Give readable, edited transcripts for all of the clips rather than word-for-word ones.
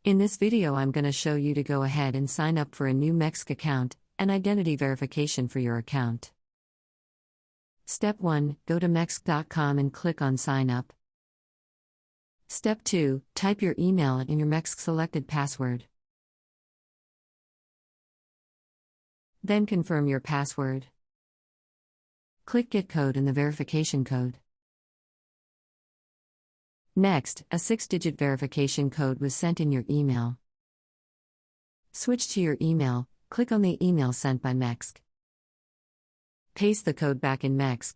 In this video I'm going to show you to go ahead and sign up for a new MEXC account and identity verification for your account. Step 1. Go to MEXC.com and click on Sign Up. Step 2. Type your email and your MEXC selected password. Then confirm your password. Click Get Code and the verification code. Next, a 6-digit verification code was sent in your email. Switch to your email, click on the email sent by MEXC. Paste the code back in MEXC.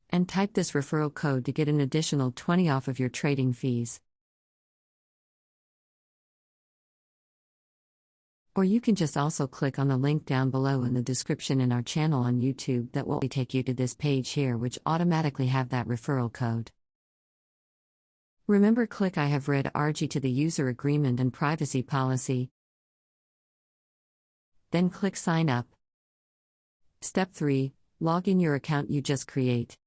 And type this referral code to get an additional 20 off of your trading fees. Or you can just also click on the link down below in the description in our channel on YouTube that will take you to this page here which automatically have that referral code. Remember, click I have read RG to the user agreement and privacy policy. Then click Sign Up. Step 3. Log in your account you just create.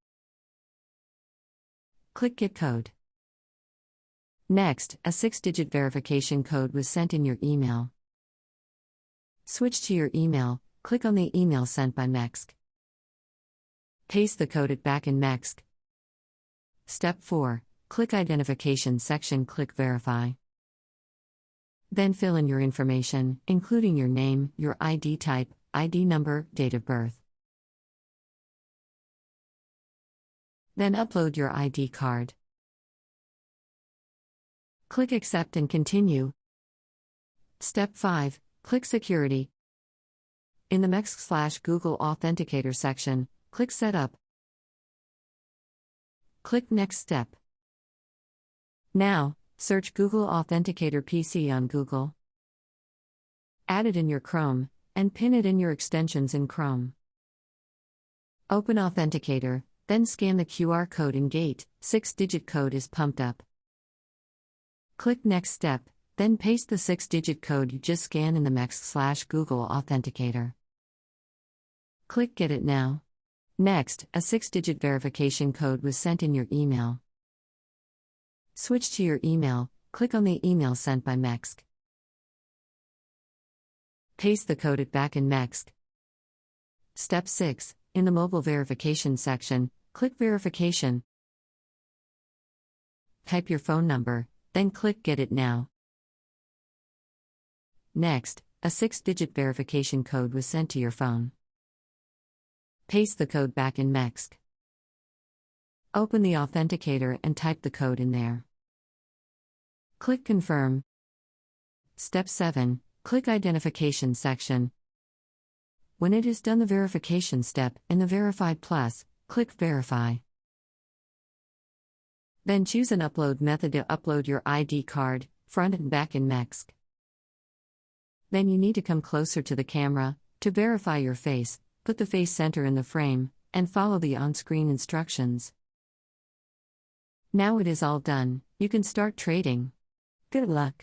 Click Get Code. Next, a 6-digit verification code was sent in your email. Switch to your email, click on the email sent by MEXC. Paste the code back in MEXC. Step 4. Click Identification section, click Verify. Then fill in your information, including your name, your ID type, ID number, date of birth. Then upload your ID card. Click Accept and Continue. Step 5. Click Security. In the MEXC/Google Authenticator section, click Setup. Click Next Step. Now, search Google Authenticator PC on Google. Add it in your Chrome, and pin it in your extensions in Chrome. Open Authenticator, then scan the QR code in Gate. 6-digit code is pumped up. Click Next Step, then paste the 6-digit code you just scanned in the MEXC/Google Authenticator. Click Get It Now. Next, a 6-digit verification code was sent in your email. Switch to your email, click on the email sent by MEXC. Paste the code back in MEXC. Step 6. In the mobile verification section, click Verification. Type your phone number, then click Get It Now. Next, a 6-digit verification code was sent to your phone. Paste the code back in MEXC. Open the authenticator and type the code in there. Click Confirm. Step 7. Click Identification section. When it is done the verification step, in the Verified Plus, click Verify. Then choose an upload method to upload your ID card, front and back in MEXC. Then you need to come closer to the camera, to verify your face, put the face center in the frame, and follow the on-screen instructions. Now it is all done, you can start trading. Good luck.